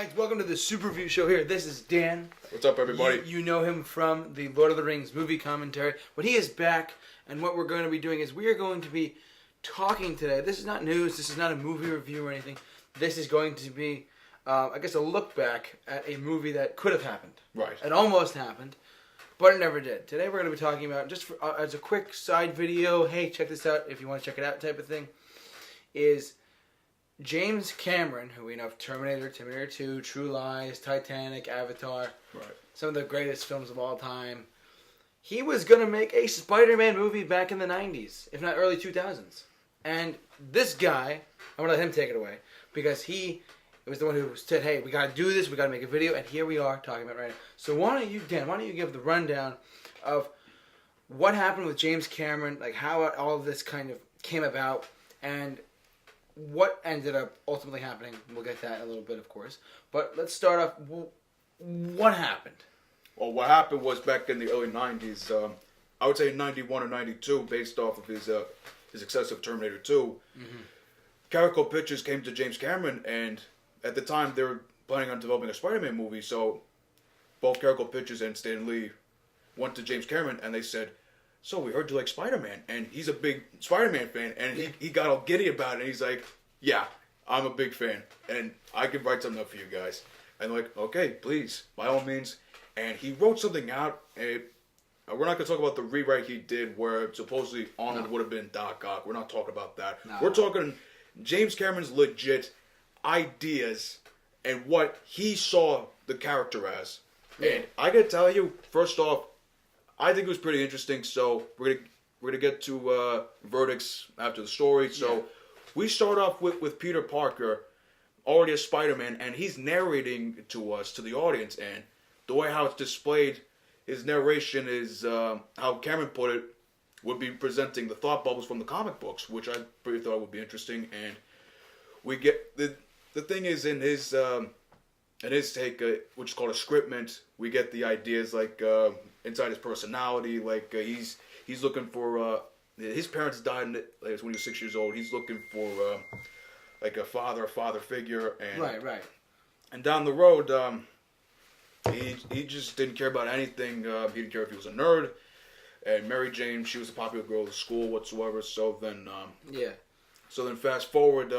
guys, welcome to the Super Review Show here. This is Dan. What's up, everybody? You know him from the Lord of the Rings movie commentary. But he is back, and what we're going to be doing is we are going to be talking today. This is not news. This is not a movie review or anything. This is going to be, I guess, a look back at a movie that could have happened. Right. It almost happened, but it never did. Today we're going to be talking about, just for, as a quick side video, hey, check this out if you want to check it out type of thing, is James Cameron, who we know of Terminator 2, True Lies, Titanic, Avatar, right, some of the greatest films of all time. He was going to make a Spider-Man movie back in the 90s, if not early 2000s. And this guy, I'm going to let him take it away, because he was the one who said, hey, we got to do this, we got to make a video, and here we are talking about it right now. So why don't you, Dan, give the rundown of what happened with James Cameron, like how all of this kind of came about, and what ended up ultimately happening. We'll get that in a little bit, of course. But let's start off. What happened? Well, what happened was back in the early 90s, I would say 91 or 92, based off of his success of Terminator 2, Carrico Pictures came to James Cameron, and at the time they were planning on developing a Spider-Man movie, so both Carrico Pictures and Stan Lee went to James Cameron, and they said, so we heard you like Spider-Man, and he's a big Spider-Man fan, and he got all giddy about it, and he's like, yeah, I'm a big fan, and I can write something up for you guys. And they're like, okay, please, by all means. And he wrote something out, and we're not going to talk about the rewrite he did where supposedly Arnold would have been Doc Ock. We're not talking about that. No. We're talking James Cameron's legit ideas and what he saw the character as. Yeah. And I got to tell you, first off, I think it was pretty interesting, so we're gonna get to verdicts after the story. So we start off with Peter Parker, already as Spider-Man, and he's narrating to us, to the audience, and the way how it's displayed, his narration is, how Cameron put it, would be presenting the thought bubbles from the comic books, which I pretty thought would be interesting, and we get, the thing is in his take, which is called a scriptment, we get the ideas like, inside his personality, like he's looking for his parents died when he was 6 years old. He's looking for like a father figure, and right. And down the road, he just didn't care about anything. He didn't care if he was a nerd. And Mary Jane, she was a popular girl at the school whatsoever. So then So then fast forward,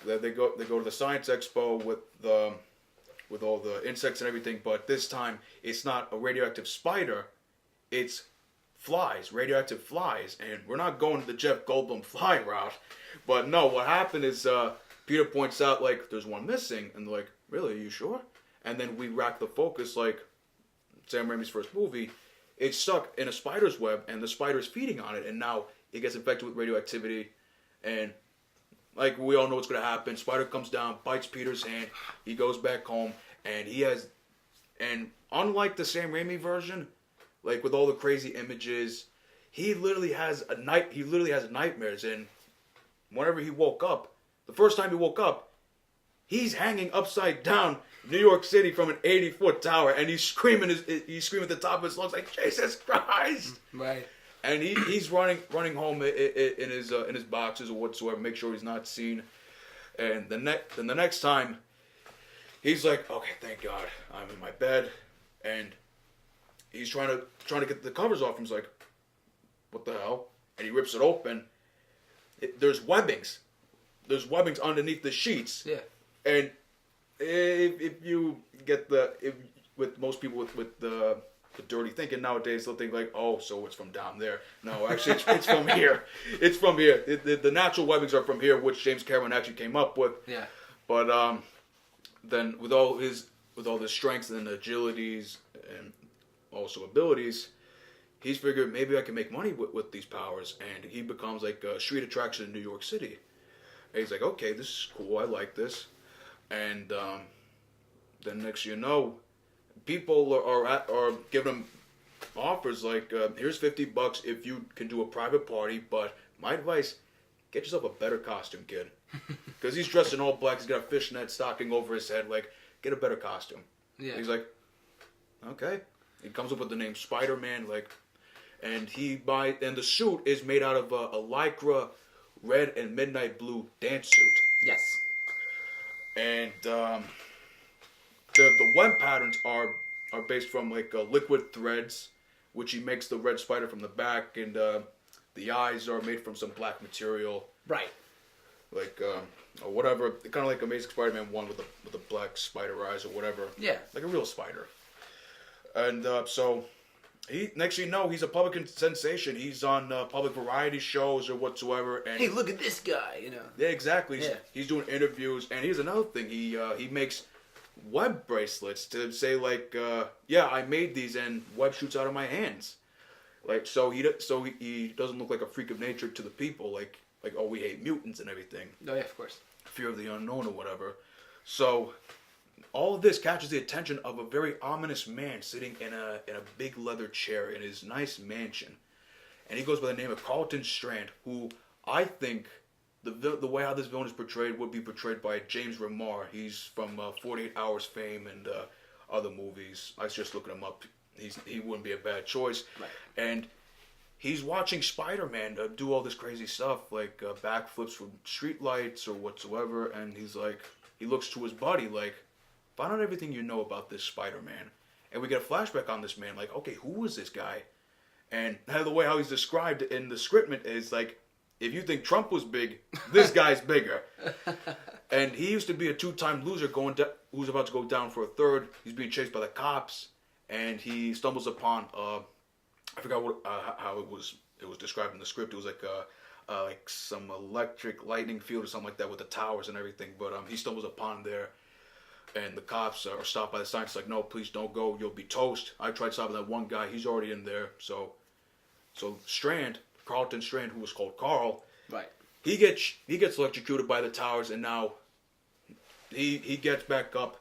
they go to the science expo with all the insects and everything, but this time it's not a radioactive spider, it's flies, radioactive flies, and we're not going the Jeff Goldblum fly route, but no, what happened is Peter points out, like, there's one missing, and they're like, really, are you sure? And then we rack the focus, like Sam Raimi's first movie, it's stuck in a spider's web, and the spider's feeding on it, and now it gets infected with radioactivity, and like, we all know what's going to happen. Spider comes down, bites Peter's hand. He goes back home, and and unlike the Sam Raimi version, like with all the crazy images, he literally has nightmares. And whenever he woke up, the first time he woke up, he's hanging upside down New York City from an 80-foot tower, and he's screaming at the top of his lungs like, Jesus Christ! Right. And he's running home in his boxes or whatsoever, make sure he's not seen. And the next time, he's like, okay, thank God, I'm in my bed, and he's trying to get the covers off. He's like, what the hell? And he rips it open. There's webbings. There's webbings underneath the sheets. Yeah. And if you get with most people with the dirty thinking nowadays, they'll think like, oh, so it's from down there. No, actually, it's from here. It's from here. The natural webbings are from here, which James Cameron actually came up with. Yeah. But then with all his strengths and agilities and also abilities, he's figured maybe I can make money with these powers, and he becomes like a street attraction in New York City. And he's like, okay, this is cool. I like this. And then next you know, people are giving him offers like, here's $50 if you can do a private party, but my advice, get yourself a better costume, kid. Because he's dressed in all black, he's got a fishnet stocking over his head, like, get a better costume. Yeah. He's like, okay. He comes up with the name Spider-Man, like, and the suit is made out of a Lycra red and midnight blue dance suit. Yes. And the web patterns are based from like liquid threads, which he makes the red spider from the back, and the eyes are made from some black material. Right. Like or whatever, kind of like Amazing Spider-Man 1 with the black spider eyes or whatever. Yeah. Like a real spider. And so he, next thing you know, he's a public sensation. He's on public variety shows or whatsoever. And hey, look at this guy, you know. yeah, exactly. Yeah. He's doing interviews, and here's another thing. He makes web bracelets to say like, yeah, I made these, and web shoots out of my hands. Like so he doesn't look like a freak of nature to the people. Like oh, we hate mutants and everything. Oh yeah, of course. Fear of the unknown or whatever. So all of this catches the attention of a very ominous man sitting in a big leather chair in his nice mansion, and he goes by the name of Carlton Strand, who I think the way how this villain is portrayed would be portrayed by James Remar. He's from 48 Hours fame and other movies. I was just looking him up. He wouldn't be a bad choice. Right. And he's watching Spider-Man do all this crazy stuff, like backflips from streetlights or whatsoever, and he's like, he looks to his buddy like, find out everything you know about this Spider-Man. And we get a flashback on this man, like, okay, who is this guy? And the way how he's described in the scriptment is like, if you think Trump was big, this guy's bigger. And he used to be a two-time loser who's about to go down for a third. He's being chased by the cops, and he stumbles upon I forgot how it was described in the script. It was like some electric lightning field or something like that with the towers and everything. But he stumbles upon there, and the cops are stopped by the sign. It's like, no, please don't go. You'll be toast. I tried stopping that one guy. He's already in there. So Carlton Strand, who was called Carl, right? He gets electrocuted by the towers, and now he gets back up.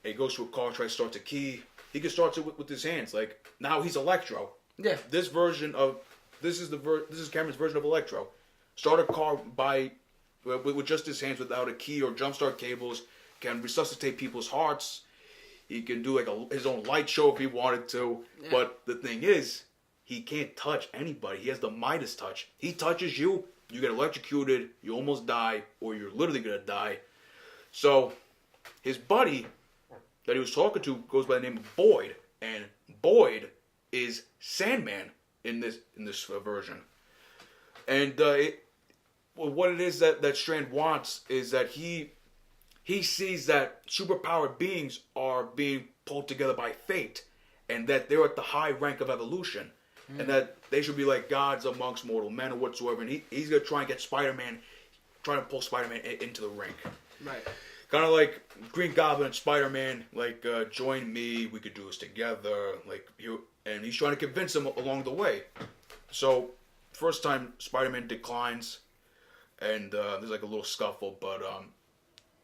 And he goes to a car, tries to start the key. He can start it with his hands. Like now he's Electro. Yeah. This is Cameron's version of Electro. Start a car with just his hands without a key or jumpstart cables. Can resuscitate people's hearts. He can do like his own light show if he wanted to. Yeah. But the thing is, he can't touch anybody. He has the Midas touch. He touches you, you get electrocuted, you almost die, or you're literally gonna die. So his buddy that he was talking to goes by the name of Boyd, and Boyd is Sandman in this version. And what it is that Strand wants is that he sees that superpowered beings are being pulled together by fate, and that they're at the high rank of evolution, and that they should be like gods amongst mortal men or whatsoever. And he's gonna try and get trying to pull Spider-Man into the ring. Right. Kind of like Green Goblin and Spider-Man, like, join me, we could do this together, and he's trying to convince him along the way. So, first time Spider-Man declines, and there's like a little scuffle, but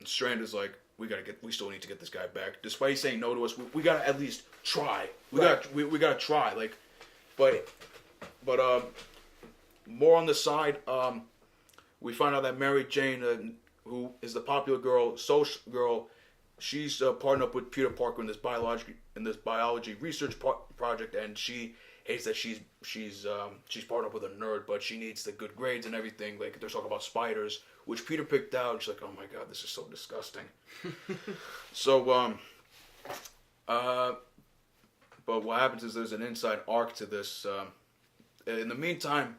Strand is like, we still need to get this guy back. Despite he's saying no to us, we gotta at least try. We gotta try, like, but more on the side, we find out that Mary Jane, who is the popular girl, social girl, she's partnered up with Peter Parker in this biology research project, and she hates that she's partnered up with a nerd, but she needs the good grades and everything. Like they're talking about spiders, which Peter picked out. And she's like, oh my god, this is so disgusting. So but what happens is there's an inside arc to this. In the meantime,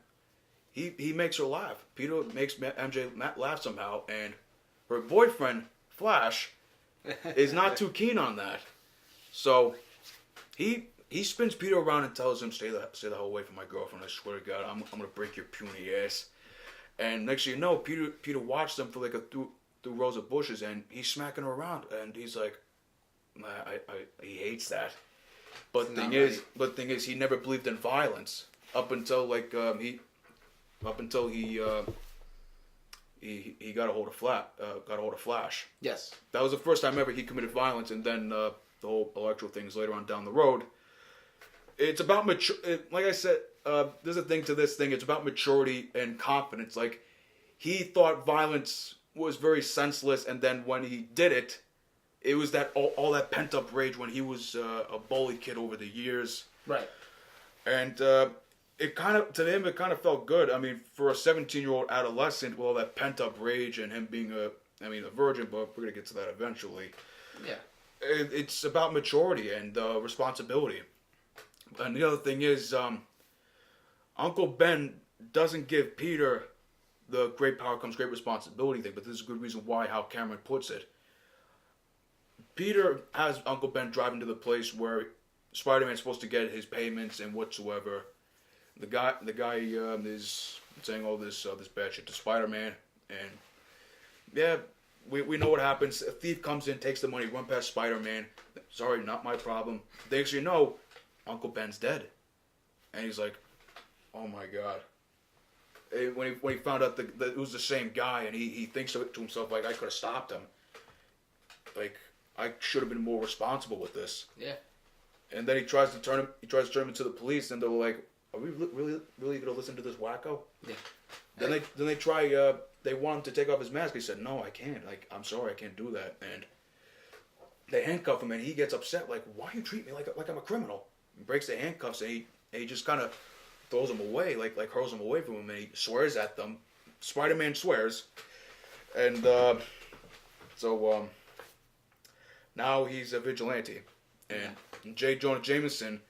He makes her laugh. Peter makes MJ laugh somehow, and her boyfriend, Flash, is not too keen on that. So he spins Peter around and tells him, stay the hell away from my girlfriend. I swear to God, I'm gonna break your puny ass. And next thing you know, Peter watched them for like through rows of bushes, and he's smacking her around, and he's like, he hates that. But the thing is, he never believed in violence up until like he got a hold of Flash. Yes. That was the first time ever he committed violence, and then the whole Electro things later on down the road. It's about like I said, there's a thing to this thing. It's about maturity and confidence. Like he thought violence was very senseless, and then when he did it, it was that all that pent up rage when he was a bully kid over the years. Right. And it kind of felt good. I mean, for a 17-year-old adolescent with all that pent-up rage and him being a virgin, but we're going to get to that eventually. Yeah. it's about maturity and responsibility. And the other thing is, Uncle Ben doesn't give Peter the great power comes great responsibility thing, but this is a good reason why, how Cameron puts it. Peter has Uncle Ben driving to the place where Spider-Man's supposed to get his payments and whatsoever. The guy is saying all this bad shit to Spider-Man, and yeah, we know what happens. A thief comes in, takes the money, run past Spider-Man. Sorry, not my problem. Thanks, you know, Uncle Ben's dead, and he's like, oh my god. When he found out that it was the same guy, and he thinks to himself, like, I could have stopped him. Like, I should have been more responsible with this. Yeah. And then he tries to turn him into the police, and they're like, are we really going to listen to this wacko? Yeah. Then they try, they want him to take off his mask. He said, no, I can't. Like, I'm sorry, I can't do that. And they handcuff him, and he gets upset, like, why you treat me like I'm a criminal? He breaks the handcuffs, and he just kind of throws him away, like hurls him away from him, and he swears at them. Spider-Man swears. And so now he's a vigilante. And J. Jonah Jameson,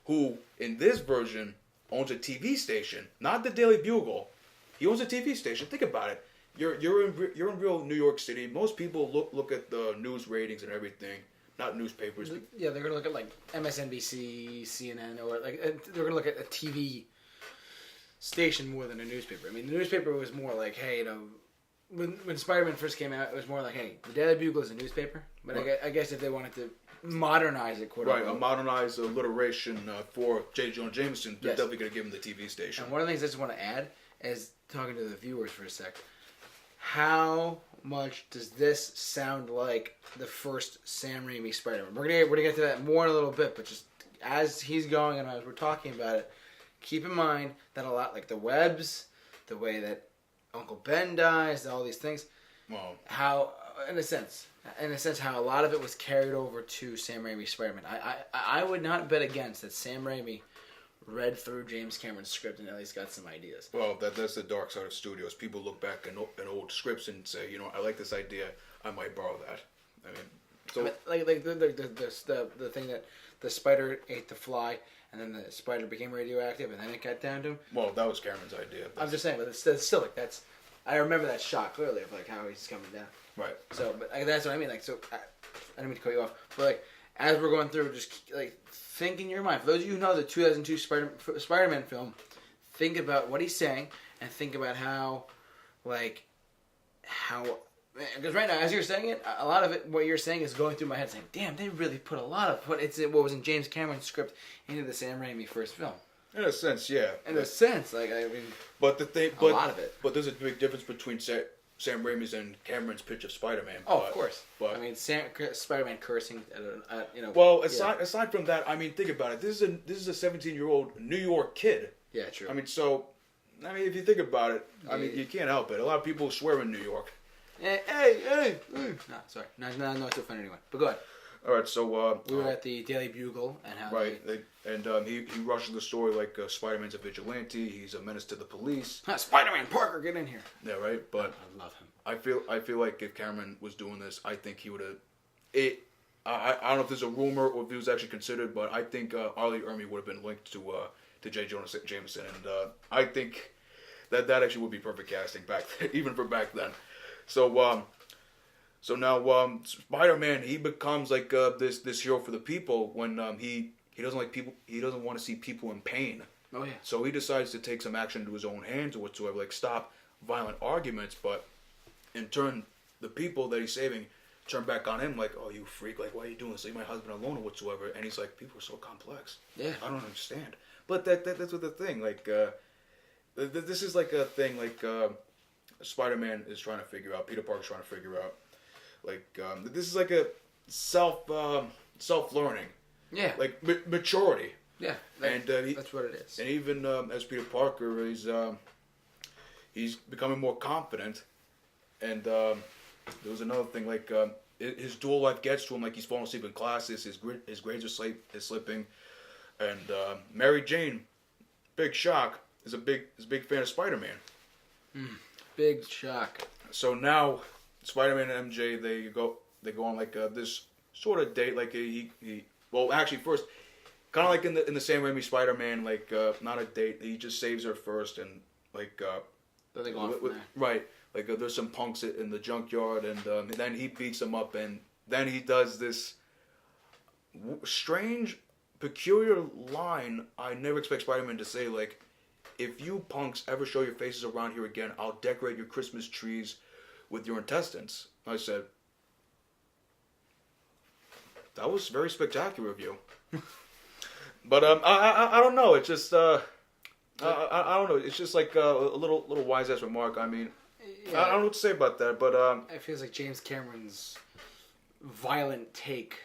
who in this version owns a TV station, not the Daily Bugle. He owns a TV station. Think about it. You're in real New York City. Most people look at the news ratings and everything, not newspapers. Yeah, they're gonna look at like MSNBC, CNN, or like they're gonna look at a TV station more than a newspaper. I mean, the newspaper was more like, hey, you know, when Spider-Man first came out, it was more like, hey, the Daily Bugle is a newspaper, but right. I guess if they wanted to modernize it, quote unquote. Right, a modernized alliteration for J. Jonah Jameson, they're definitely going to give him the TV station. And one of the things I just want to add is, talking to the viewers for a sec, how much does this sound like the first Sam Raimi Spider-Man? We're gonna get to that more in a little bit, but just as he's going and as we're talking about it, keep in mind that a lot, like the webs, the way that Uncle Ben dies, all these things, well, how, in a sense, how a lot of it was carried over to Sam Raimi's Spider-Man. I would not bet against that Sam Raimi read through James Cameron's script and at least got some ideas. Well, that's the dark side of studios. People look back in old scripts and say, you know, I like this idea, I might borrow that. I mean, so like the thing that the spider ate the fly, and then the spider became radioactive, and then it got down to him. Well, that was Cameron's idea. I'm just saying, but it's still like that's. I remember that shot clearly of like how he's coming down. Right. So, but that's what I mean. Like, so I didn't mean to cut you off, but like as we're going through, just like think in your mind. For those of you who know the 2002 Spider-Man film, think about what he's saying and think about how because right now, as you're saying it, a lot of it, what you're saying is going through my head, saying, "Damn, they really put a lot of what was in James Cameron's script into the Sam Raimi first film." In a sense, yeah. In a sense, like I mean, but the thing, a lot of it. But there's a big difference between Sam Raimi's and Cameron's pitch of Spider-Man. Oh, of course. But I mean, Spider-Man cursing, you know. Well, aside from that, I mean, think about it. This is a 17-year-old New York kid. Yeah, true. I mean, if you think about it, I mean, you can't help it. A lot of people swear in New York. Hey. No, sorry. Not to offend anyone. But go ahead. All right, so we were at the Daily Bugle and how he rushes the story like Spider-Man's a vigilante. He's a menace to the police. Spider-Man, Parker, get in here. Yeah, right. But I love him. I feel like if Cameron was doing this, I think he would have. I don't know if there's a rumor or if it was actually considered, but I think Arlie Ermey would have been linked to J. Jonah Jameson, and I think that actually would be perfect casting even for back then. So now Spider-Man, he becomes like this hero for the people when he doesn't like people. He doesn't want to see people in pain. Oh yeah. So he decides to take some action into his own hands or whatsoever, like stop violent arguments. But in turn, the people that he's saving turn back on him, like, "Oh, you freak! Like, why are you doing this? Leave my husband alone or whatsoever." And he's like, "People are so complex. Yeah, I don't understand." But that's what the thing. Like, this is like a thing. Like, Spider-Man is trying to figure out. Peter Parker's trying to figure out. Like, this is like a self-learning. Yeah. Like maturity. Yeah. And that's what it is. And even as Peter Parker, he's becoming more confident. And there was another thing, like his dual life gets to him, like he's falling asleep in classes. His grades are slipping. And Mary Jane, big shock, is a big fan of Spider-Man. Big shock. So now Spider-Man and MJ they go on like this sort of date. Like well, actually, first, kind of like in the Sam Raimi Spider-Man, like not a date. He just saves her first, and like Then they go on from there. right. Like there's some punks in the junkyard, and then he beats them up, and then he does this strange, peculiar line I never expect Spider-Man to say. Like, if you punks ever show your faces around here again, I'll decorate your Christmas trees with your intestines. I said, that was very spectacular of you. But I don't know. It's just I don't know. It's just like a little wise ass remark. I mean, Yeah. I don't know what to say about that. But It feels like James Cameron's violent take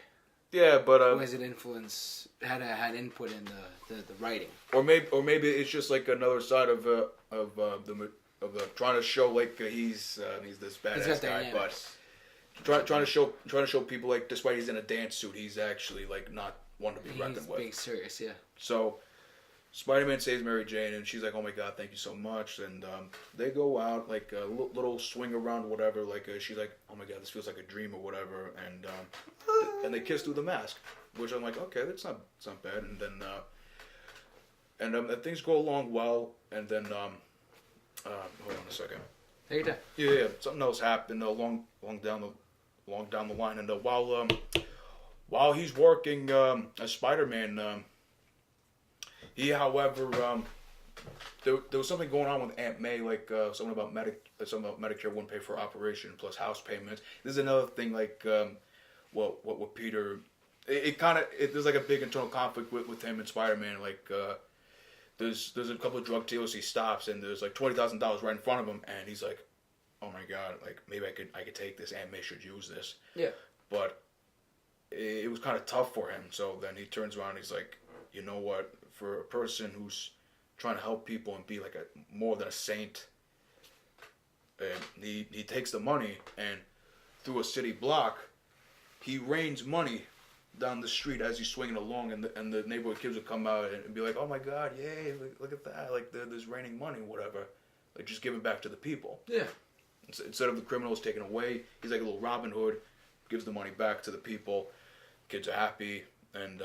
yeah. But was an influence had input in the writing. or maybe it's just like another side of the trying to show like he's this badass guy, but trying to show people like despite he's in a dance suit, he's actually like not one to be reckoned He's with. being serious, yeah. So Spider-Man saves Mary Jane, and she's like, "Oh my God, thank you so much." And they go out like a little swing around, whatever. Like she's like, "Oh my God, this feels like a dream or whatever." And they kiss through the mask, which I'm like, okay, that's not bad. And then things go along well, and then hold on a second. Take your time. Yeah, something else happened long down the line, and while he's working as Spider-Man, he, however, there was something going on with Aunt May, like something about Medicare wouldn't pay for her operation plus house payments. This is another thing, like what Peter, there's like a big internal conflict with him and Spider-Man. Like there's a couple of drug dealers he stops, and there's like $20,000 right in front of him, and he's like, oh my God, like maybe I could take this. Aunt May should use this. Yeah. But it was kind of tough for him. So then he turns around and he's like, you know what? For a person who's trying to help people and be like more than a saint, he takes the money and through a city block, he rains money down the street as he's swinging along, and the neighborhood kids would come out and be like, oh my God, yay, look at that, like there's raining money, whatever, like just give it back to the people. Yeah. Instead of the criminals taken away, he's like a little Robin Hood, gives the money back to the people, kids are happy, and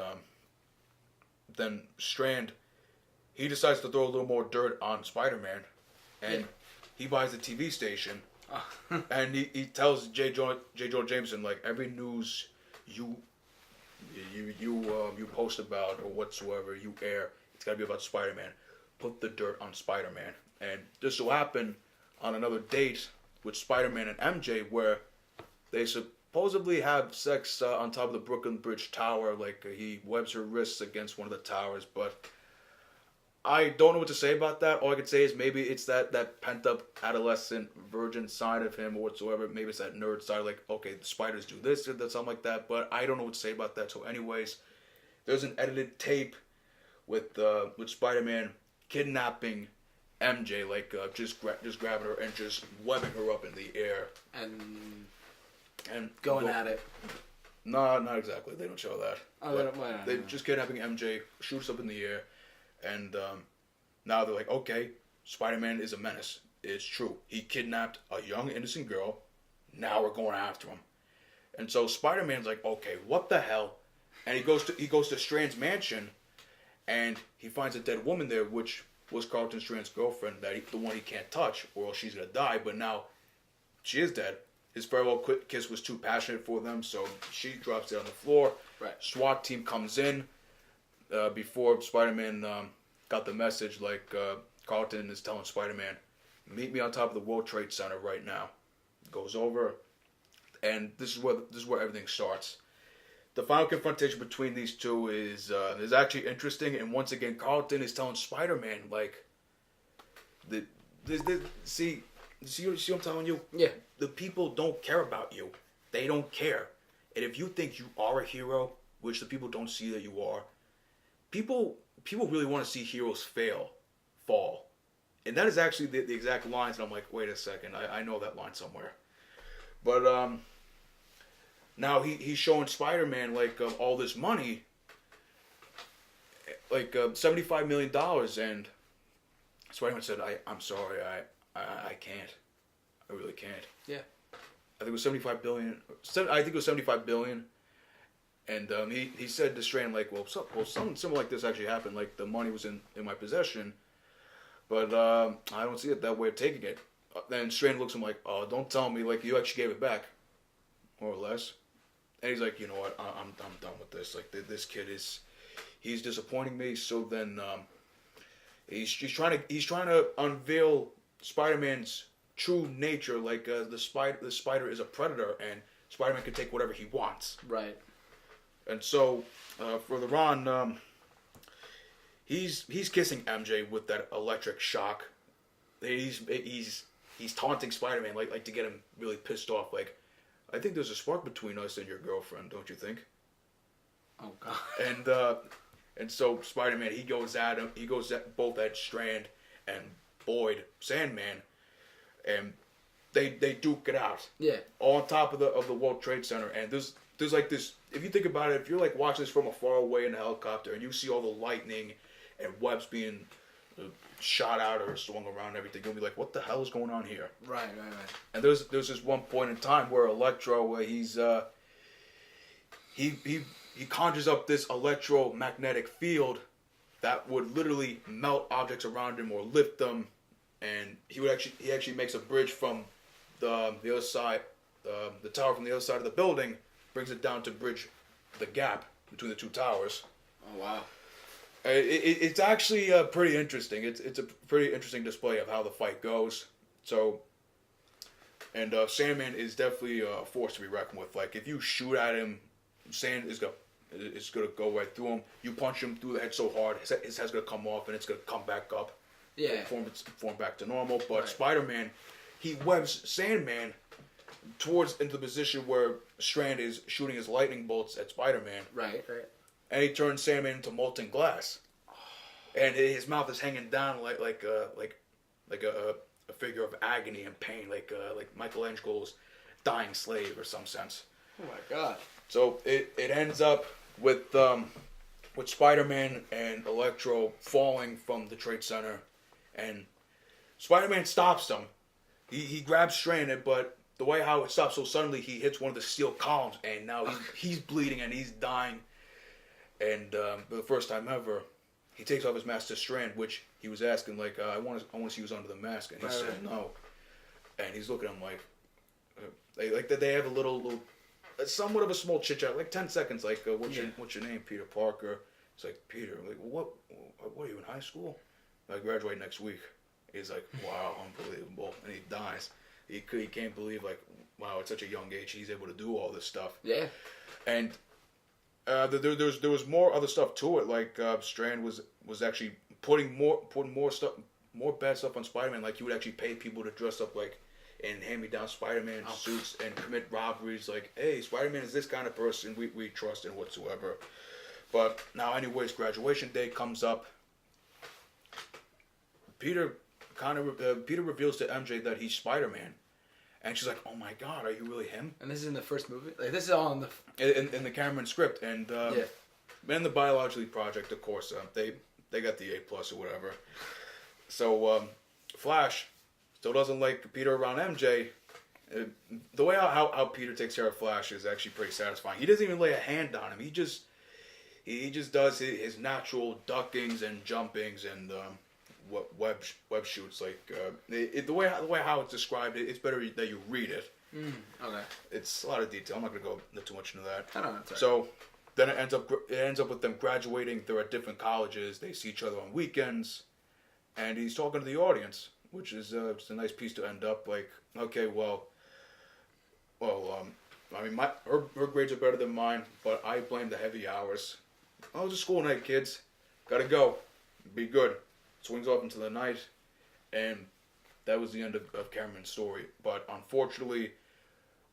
then Strand, he decides to throw a little more dirt on Spider-Man, and he buys the TV station, and he tells J. Jonah Jameson, like, every news you post about or whatsoever you air, it's got to be about Spider-Man. Put the dirt on Spider-Man. And this so happened on another date with Spider-Man and MJ where they supposedly have sex on top of the Brooklyn Bridge Tower. Like he webs her wrists against one of the towers, but I don't know what to say about that. All I can say is maybe it's that pent-up adolescent virgin side of him or whatsoever. Maybe it's that nerd side, like, okay, the spiders do this or that, something like that, but I don't know what to say about that. So anyways, there's an edited tape with Spider-Man kidnapping MJ, like just grabbing her and just webbing her up in the air. And going at it. No, not exactly. They don't show that. Oh, they don't. They're just kidnapping MJ, shoots up in the air. And now they're like, okay, Spider-Man is a menace. It's true. He kidnapped a young, innocent girl. Now we're going after him. And so Spider-Man's like, okay, what the hell? And he goes to Strand's mansion, and he finds a dead woman there, which was Carlton Strand's girlfriend, the one he can't touch, or else she's going to die. But now she is dead. His farewell kiss was too passionate for them, so she drops dead on the floor. Right. SWAT team comes in. Before Spider-Man got the message, like Carlton is telling Spider-Man, meet me on top of the World Trade Center right now. Goes over, and this is where everything starts. The final confrontation between these two is actually interesting, and once again, Carlton is telling Spider-Man, like, see what I'm telling you? Yeah. The people don't care about you. They don't care. And if you think you are a hero, which the people don't see that you are, people really want to see heroes fall. And that is actually the exact lines, and I'm like, wait a second, I know that line somewhere. But now he's showing Spider-Man like all this money, like $75 million, and Spider-Man said, I'm sorry, I can't. I really can't. Yeah. I think it was 75 billion. I think it was 75 billion. And he said to Strand, like, well, something similar like this actually happened. Like, the money was in my possession, but I don't see it that way of taking it. Then Strand looks at him like, oh, don't tell me, like, you actually gave it back, more or less. And he's like, you know what, I'm done with this. Like, this kid he's disappointing me. So then he's trying to unveil Spider-Man's true nature. Like, the spider is a predator, and Spider-Man can take whatever he wants. Right. And so, further on, he's kissing MJ with that electric shock. He's taunting Spider-Man like to get him really pissed off. Like, I think there's a spark between us and your girlfriend, don't you think? Oh God. And so Spider-Man, he goes at him. He goes at both at Strand and Boyd, Sandman, and they duke it out. Yeah. All on top of the World Trade Center, and there's like this. If you think about it, if you're like watching this from afar away in a helicopter, and you see all the lightning and webs being shot out or swung around and everything, you'll be like, what the hell is going on here? Right. And there's this one point in time where Electro, he conjures up this electromagnetic field that would literally melt objects around him or lift them, and he actually makes a bridge from the other side, the tower from the other side of the building, brings it down to bridge the gap between the two towers. Oh wow. It's actually pretty interesting. It's a pretty interesting display of how the fight goes. So, and Sandman is definitely a force to be reckoned with. Like, if you shoot at him, sand is gonna go right through him. You punch him through the head so hard, his head's gonna come off and it's gonna come back up. Yeah. Form back to normal. But Right. Spider-Man, he webs Sandman into the position where Strand is shooting his lightning bolts at Spider-Man. Right. And he turns Sandman into molten glass, and his mouth is hanging down like a figure of agony and pain, like Michelangelo's dying slave or some sense. Oh my God. So it ends up with Spider-Man and Electro falling from the Trade Center, and Spider-Man stops them. He grabs Strand, but the way how it stops so suddenly, he hits one of the steel columns, and now he's bleeding and he's dying. And for the first time ever, he takes off his mask to Strand, which he was asking, like, I want to see who's under the mask, and he said no. And he's looking at him like they have a little somewhat of a small chit chat, like 10 seconds, like, what's your name, Peter Parker? It's like, Peter, like, what are you in high school? I graduate next week. He's like, wow, unbelievable, and he dies. He can't believe, like, wow, at such a young age he's able to do all this stuff. Yeah. And there was more other stuff to it. Like, Strand was actually putting more bad stuff on Spider-Man. Like, he would actually pay people to dress up like in hand-me-down Spider-Man suits and commit robberies. Like, hey, Spider-Man is this kind of person we trust and whatsoever. But now, anyways, graduation day comes up. Peter reveals to MJ that he's Spider-Man. And she's like, "Oh my God, are you really him?" And this is in the first movie. Like, this is all in the in the Cameron script, and the Biologically Project, of course, they got the A+ or whatever. So Flash still doesn't like Peter around MJ. The way how Peter takes care of Flash is actually pretty satisfying. He doesn't even lay a hand on him. He just does his natural duckings and jumpings and web shoots. Like, the way how it's described, it's better that you read it. Okay. It's a lot of detail. I'm not gonna go into too much into that. I don't know. So then it ends up with them graduating. They're at different colleges. They see each other on weekends, and he's talking to the audience, which is it's a nice piece to end up. Like, okay, well, I mean, her grades are better than mine, but I blame the heavy hours. Oh, it's a school night, kids. Gotta go. Be good. Swings off into the night, and that was the end of Cameron's story. But unfortunately,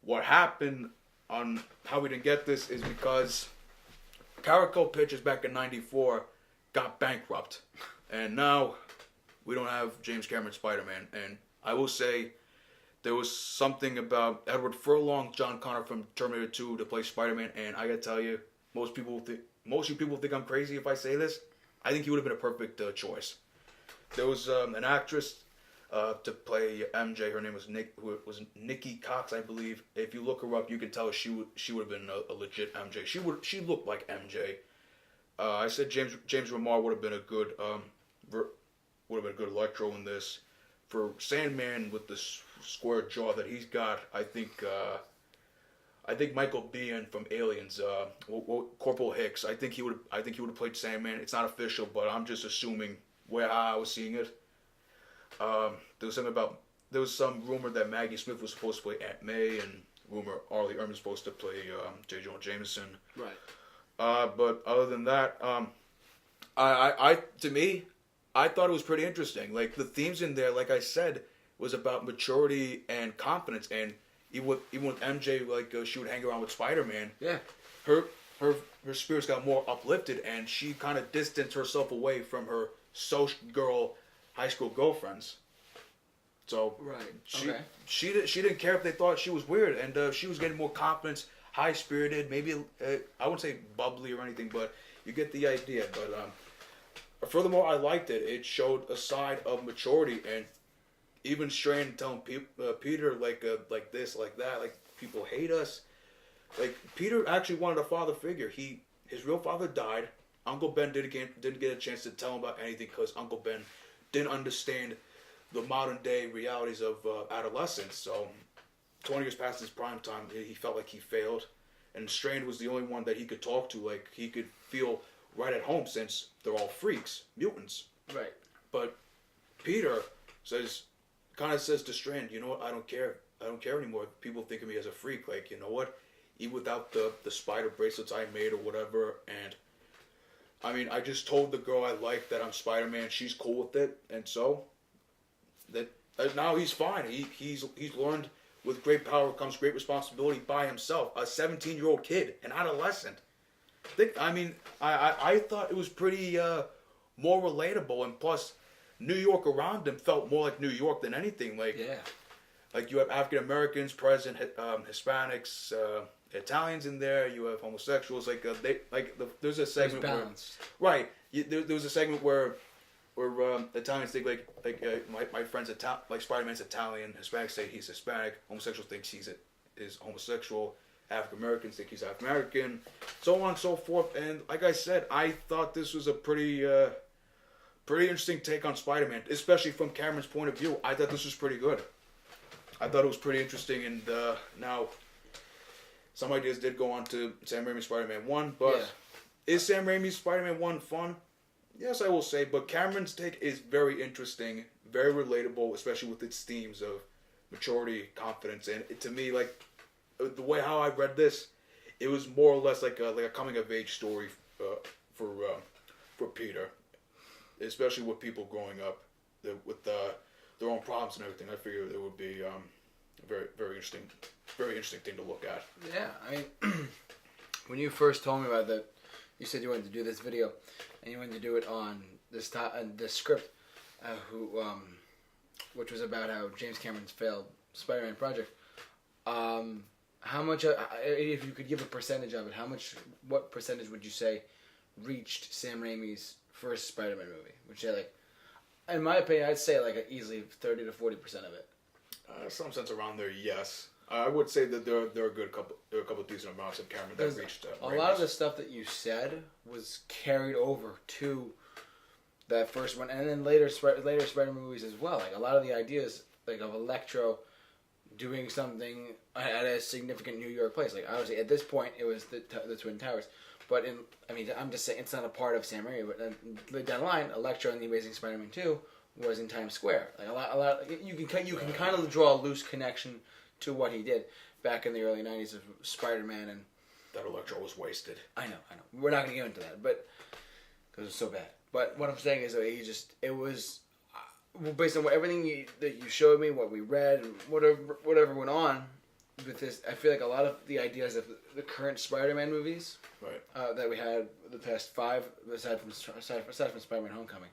what happened on how we didn't get this is because Carrico Pictures back in '94 got bankrupt, and now we don't have James Cameron Spider-Man. And I will say there was something about Edward Furlong, John Connor from Terminator 2 to play Spider-Man, and I gotta tell you, most of you people think I'm crazy if I say this. I think he would have been a perfect choice. There was an actress, to play MJ. Her name was Nikki Cox, I believe. If you look her up, you can tell she would have been a legit MJ. She looked like MJ. I said James Remar would have been a good Electro in this. For Sandman with the square jaw that he's got, I think Michael Biehn from Aliens, Corporal Hicks. I think he would have played Sandman. It's not official, but I'm just assuming how I was seeing it. There was some rumor that Maggie Smith was supposed to play Aunt May, and rumor Arlie Erman was supposed to play J. Jonah Jameson. Right. But other than that, I thought it was pretty interesting. Like the themes in there, like I said, was about maturity and confidence. And even with MJ, like she would hang around with Spider-Man. Yeah. Her spirits got more uplifted, and she kind of distanced herself away from her social girl high school girlfriends. So she didn't care if they thought she was weird, and she was getting more confidence, high spirited, maybe I wouldn't say bubbly or anything, but you get the idea. But furthermore, I liked it. It showed a side of maturity, and even Strand telling Peter like this, like that, like people hate us. Like Peter actually wanted a father figure. His real father died. Uncle Ben didn't get a chance to tell him about anything because Uncle Ben didn't understand the modern day realities of adolescence. So 20 years past his prime time, he felt like he failed, and Strand was the only one that he could talk to, like he could feel right at home since they're all freaks, mutants. Right. But Peter kind of says to Strand, you know what, I don't care anymore. People think of me as a freak. Like, you know what, even without the spider bracelets I made or whatever, and I mean, I just told the girl I like that I'm Spider-Man. She's cool with it, and so that now he's fine. He's learned with great power comes great responsibility by himself. A 17-year-old kid, an adolescent. I thought it was pretty more relatable, and plus, New York around him felt more like New York than anything. Like, yeah. Like you have African Americans present, Hispanics, Italians in there. You have homosexuals. There's a segment where there was a segment where Italians think my friend's like Spider-Man's Italian. Hispanics say he's Hispanic. Homosexuals think is homosexual. African Americans think he's African American. So on and so forth. And like I said, I thought this was a pretty interesting take on Spider-Man, especially from Cameron's point of view. I thought this was pretty good. I thought it was pretty interesting, and now some ideas did go on to Sam Raimi's Spider-Man 1, but is Sam Raimi's Spider-Man 1 fun? Yes, I will say, but Cameron's take is very interesting, very relatable, especially with its themes of maturity, confidence, and to me, like, the way how I read this, it was more or less like a coming-of-age story for Peter, especially with people growing up with their own problems and everything. I figured it would be a very interesting thing to look at. Yeah, I mean, when you first told me about that, you said you wanted to do this video, and you wanted to do it on this script, which was about how James Cameron's failed Spider-Man project. How much, if you could give a percentage of it, what percentage would you say reached Sam Raimi's first Spider-Man movie? Which, like, in my opinion, I'd say like easily 30 to 40% of it. Some sense around there, yes. I would say that there are a couple decent amounts of Cameron that reached. A lot of the stuff that you said was carried over to that first one, and then later Spider-Man movies as well. Like a lot of the ideas, like of Electro doing something at a significant New York place. Like obviously at this point it was the Twin Towers. But I'm just saying it's not a part of Sam Raimi. But then down the line, Electro and the Amazing Spider-Man 2 was in Times Square. Like a lot. You can kind of draw a loose connection to what he did back in the early '90s of Spider-Man, and that Electro was wasted. I know. We're not going to get into that, but because it was so bad. But what I'm saying is that it was based on everything that you showed me, what we read, and whatever went on. With this, I feel like a lot of the ideas of the current Spider-Man movies that we had the past 5, aside from Spider-Man: Homecoming,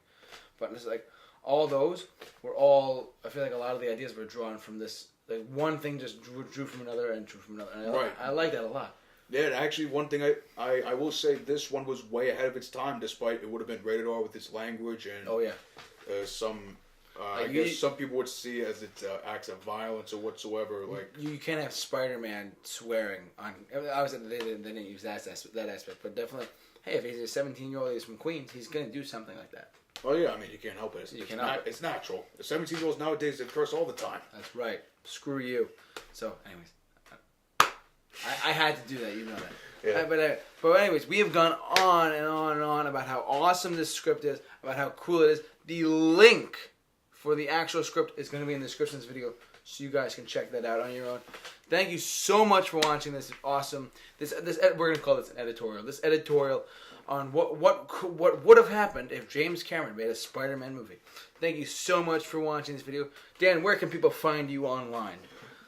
but it's like all those were all. I feel like a lot of the ideas were drawn from this. Like one thing just drew from another and drew from another. And I like that a lot. Yeah, and actually, one thing I will say, this one was way ahead of its time, despite it would have been rated R with its language and some I guess some people would see it as it's acts of violence or whatsoever. Like you can't have Spider-Man swearing on. Obviously, they didn't use that aspect, but definitely, hey, if he's a 17-year-old, he's from Queens, he's gonna do something like that. Oh yeah, I mean you can't help it. It's natural. The 17-year-olds nowadays they curse all the time. That's right. Screw you. So, anyways, I had to do that. You know that. Yeah. But anyways, we have gone on and on and on about how awesome this script is, about how cool it is. The link for the actual script is going to be in the description of this video, so you guys can check that out on your own. Thank you so much for watching this awesome. We're going to call this an editorial. This editorial on what would have happened if James Cameron made a Spider-Man movie. Thank you so much for watching this video. Dan, where can people find you online?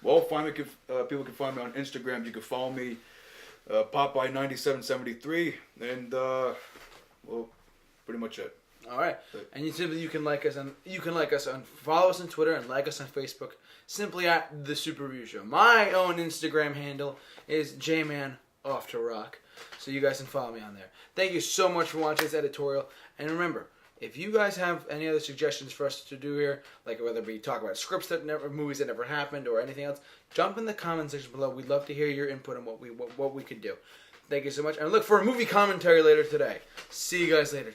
Well, people can find me on Instagram. You can follow me, Popeye9773, and well, pretty much it. All right, and you can like us on follow us on Twitter and like us on Facebook simply at The Super Review Show. My own Instagram handle is JManOffToRock, so you guys can follow me on there. Thank you so much for watching this editorial, and remember, if you guys have any other suggestions for us to do here, like whether we talk about scripts movies that never happened, or anything else, jump in the comment section below. We'd love to hear your input on what we could do. Thank you so much, and look for a movie commentary later today. See you guys later.